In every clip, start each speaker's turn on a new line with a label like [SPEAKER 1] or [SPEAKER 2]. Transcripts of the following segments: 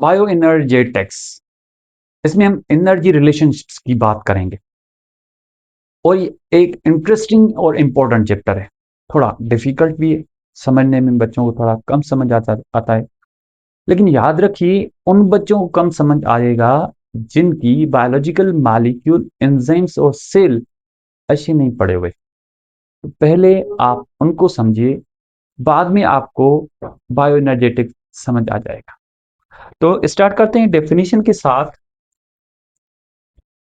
[SPEAKER 1] Bio energetics, इसमें हम energy relationships की बात करेंगे और ये एक इंटरेस्टिंग और इम्पोर्टेंट चैप्टर है। थोड़ा डिफिकल्ट भी है, समझने में बच्चों को थोड़ा कम समझ आता है, लेकिन याद रखिए उन बच्चों को कम समझ आएगा जिनकी बायोलॉजिकल मॉलिक्यूल, एंजाइम्स और सेल अच्छे नहीं पढ़े हुए। तो पहले आप उनको समझिए, बाद में आपको बायो एनर्जेटिक समझ आ जाएगा। तो स्टार्ट करते हैं डेफिनेशन के साथ।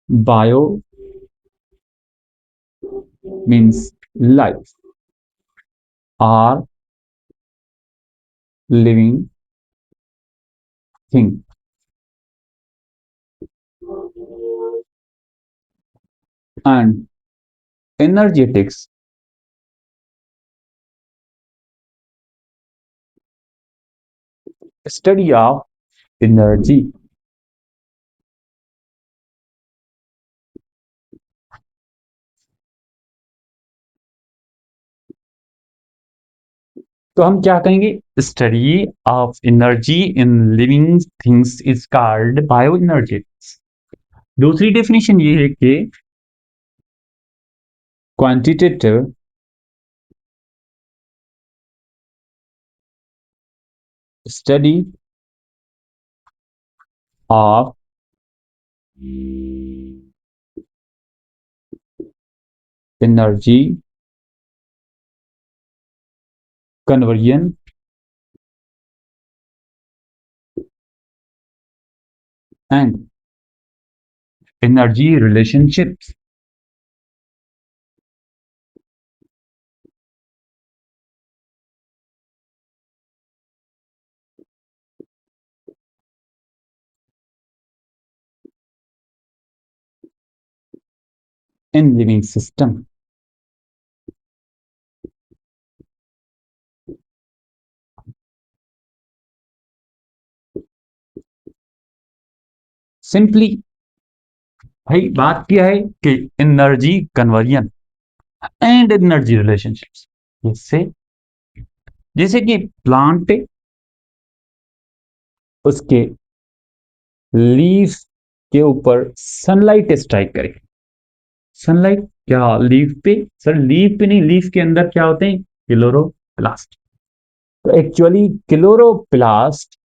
[SPEAKER 1] Bio means life or living thing and energetics study of energy। तो हम क्या कहेंगे, study of energy in living things is called bioenergetics. दूसरी डेफिनेशन ये है कि quantitative study of energy conversion and energy relationships in living system. Simply भाई बात क्या है कि energy conversion and energy relationships, इससे जैसे कि प्लांट उसके लीफ के ऊपर सनलाइट स्ट्राइक करे। सनलाइट क्या लीफ पे? सर लीफ पे नहीं, लीफ के अंदर क्या होते हैं, क्लोरोप्लास्ट। तो एक्चुअली क्लोरोप्लास्ट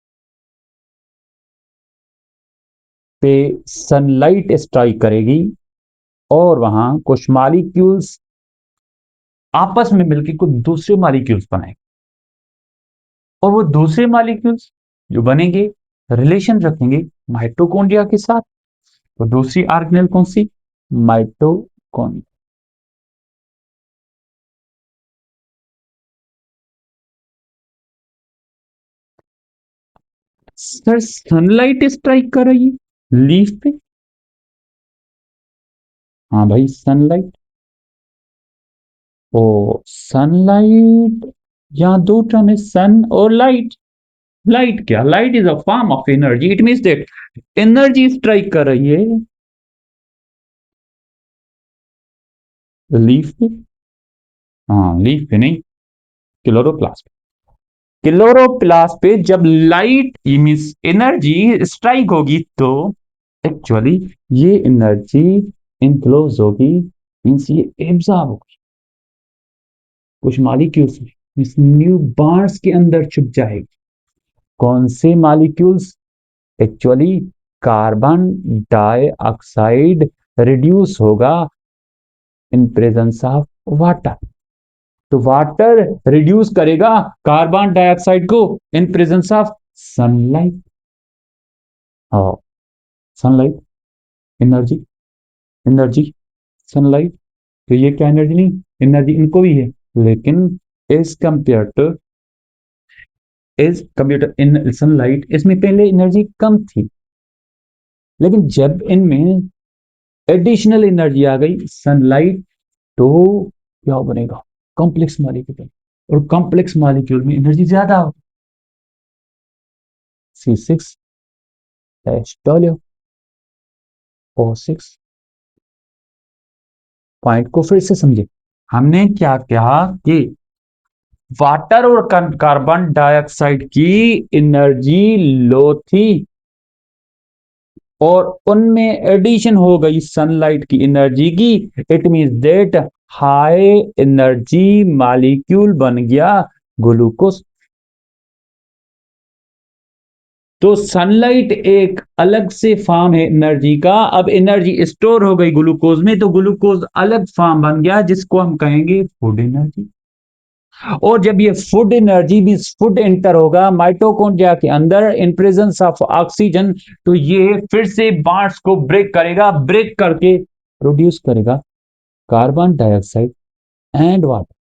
[SPEAKER 1] पे सनलाइट स्ट्राइक करेगी और वहां कुछ मॉलिक्यूल्स आपस में मिलकर कुछ दूसरे मॉलिक्यूल्स बनाएंगे, और वो दूसरे मॉलिक्यूल्स जो बनेंगे रिलेशन रखेंगे माइटोकॉन्ड्रिया के साथ। तो दूसरी ऑर्गेनेल कौन सी? माइटोकॉन्ड्रिया। सर सनलाइट स्ट्राइक कर रही है लीफ पे। हाँ भाई सनलाइट। ओ सनलाइट, यहाँ दो टर्म है, सन और लाइट। लाइट क्या? Light is a form of energy. It means that energy strike कर रही है लीफ पे। हाँ लीफ पे नहीं, क्लोरोप्लास्ट पे। क्लोरोप्लास्ट पे जब लाइट मीन्स एनर्जी स्ट्राइक होगी तो एक्चुअली ये एनर्जी इनक्लोज होगी, मीन्स ये एब्जॉर्ब होगी कुछ मॉलिक्यूल्स में, मीन्स न्यू बार्स के अंदर छुप जाएगी। कौन से molecules? Actually carbon dioxide reduce होगा इन प्रेजेंस ऑफ वाटर। तो वाटर रिड्यूस करेगा कार्बन डाइऑक्साइड को इन प्रेजेंस ऑफ सनलाइट। हाँ सनलाइट एनर्जी, एनर्जी सनलाइट। तो ये क्या एनर्जी नहीं, एनर्जी इनको भी है, लेकिन as compare to as computer in sunlight इसमें पहले एनर्जी कम थी, लेकिन जब इनमें एडिशनल एनर्जी आ गई सनलाइट तो क्या बनेगा, कॉम्प्लेक्स मॉलिक्यूल। और कॉम्प्लेक्स मॉलिक्यूल में एनर्जी ज्यादा होगी, C6H12O6। पॉइंट को फिर से समझे, हमने क्या कहा कि वाटर और कार्बन डाइऑक्साइड की एनर्जी लो थी, और उनमें एडिशन हो गई सनलाइट की एनर्जी की, it means that high energy molecule बन गया ग्लूकोज। तो सनलाइट एक अलग से फॉर्म है एनर्जी का। अब एनर्जी स्टोर हो गई ग्लूकोज में, तो ग्लूकोज अलग फॉर्म बन गया जिसको हम कहेंगे फूड एनर्जी। और जब ये फूड एनर्जी भी फूड एंटर होगा माइटोकॉन्ड्रिया के अंदर इन प्रेजेंस ऑफ ऑक्सीजन, तो ये फिर से बॉन्ड्स को ब्रेक करेगा, ब्रेक करके प्रोड्यूस करेगा carbon dioxide and water.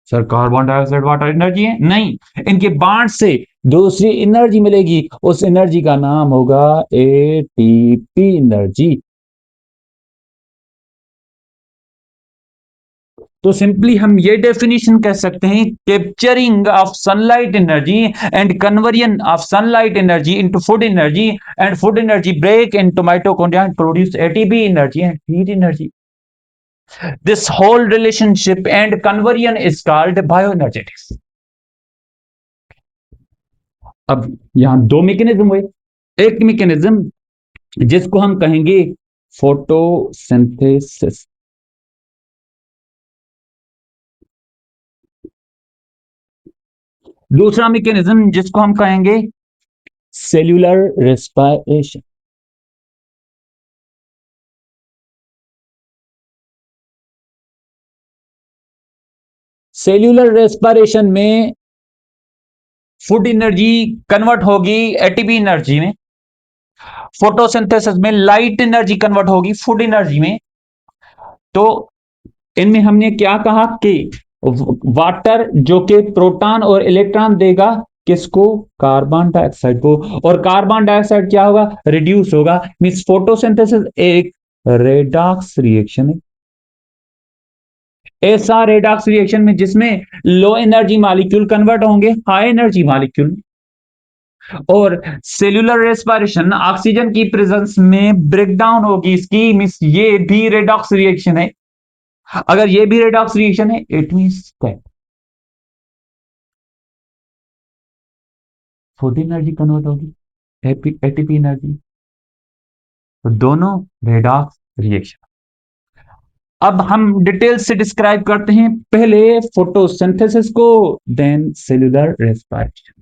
[SPEAKER 1] Sir carbon dioxide water energy है? नहीं, इनके बॉन्ड से दूसरी एनर्जी मिलेगी, उस एनर्जी का नाम होगा एटीपी एनर्जी। तो सिंपली हम ये डेफिनेशन कह सकते हैं, capturing of sunlight energy and conversion of sunlight energy into food energy, and food energy break into mitochondria and produce ATP energy and heat energy. This whole relationship and conversion is called bioenergetics. अब यहां दो mechanism हुए। एक mechanism जिसको हम कहेंगे photosynthesis, दूसरा mechanism जिसको हम कहेंगे सेल्यूलर रेस्पिरेशन। सेल्यूलर रेस्पिरेशन में फूड एनर्जी कन्वर्ट होगी एटीपी एनर्जी में, फोटोसिंथेसिस में लाइट एनर्जी कन्वर्ट होगी फूड एनर्जी में। तो इनमें हमने क्या कहा कि वाटर जो कि प्रोटॉन और इलेक्ट्रॉन देगा किसको? कार्बन डाइऑक्साइड को। और कार्बन डाइऑक्साइड क्या होगा? रिड्यूस होगा। मींस फोटोसिंथेसिस एक रेडॉक्स रिएक्शन है। ऐसा रेडॉक्स रिएक्शन में जिसमें लो एनर्जी मॉलिक्यूल कन्वर्ट होंगे हाई एनर्जी मॉलिक्यूल। और सेल्यूलर रेस्पिरेशन ऑक्सीजन की प्रेजेंस में ब्रेकडाउन होगी इसकी, मींस ये भी रेडॉक्स रिएक्शन है। अगर ये भी रेडॉक्स रिएक्शन है it means that food energy convert होगी एटीपी एनर्जी। तो दोनों रेडॉक्स रिएक्शन। अब हम डिटेल से डिस्क्राइब करते हैं, पहले फोटोसिंथेसिस को, देन सेल्यूलर रेस्पिरेशन।